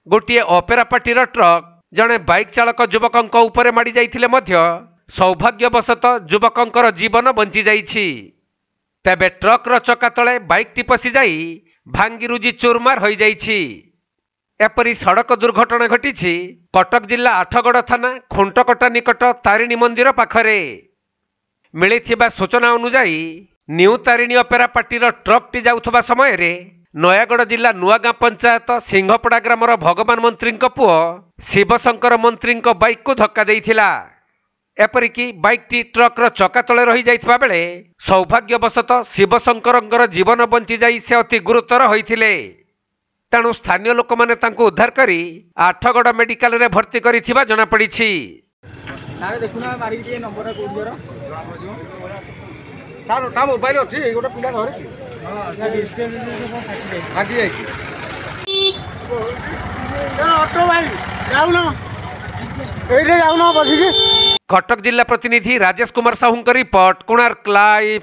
गोटे opera पार्टीर truck जड़े bike चालक युवक उपरे माड़ी जाइथिले मध्य सौभाग्यवशत युवकर जीवन बंची जाइछि। तेबे ट्रक्र चका तले बाइकटी पशि जाई भांगिरुजी चूरमार हो जाइछि। एपरी सड़क दुर्घटना घटी कटक जिला आठगड़ थाना खुंटकटा निकट तारिणी मंदिर पाखरे। मिलिथिबा सूचना अनुसार न्यू तारिणी ऑपेरा पार्टीर ट्रकटी जाउथबा समय रे नयागढ़ जिला नुआगां पंचायत सिंहपड़ा ग्रामर भगवान मंत्री पुओ शिवशंकर मंत्री बाइक को धक्का देइथिला। एपरिकी बाइकटी ट्रक्र चका तले रही जाइथिबा बेले सौभाग्यवशत शिवशंकर जीवन बंची जाई से अति गुरुतर होइथिले। तेणु स्थानीय लोक माने तांको उद्धार करी आठगड़ मेडिकल रे भर्ती करिथिबा जଣା पड़िछि। ता मोबाइल अछि गोटे पिला धरे आगे जाई ऑटो भाई जाउनो एइरे जाउनो बसिके। कटक जिला प्रतिनिधि राजेश कुमार साहू रिपोर्ट, कोणार्क लाइव।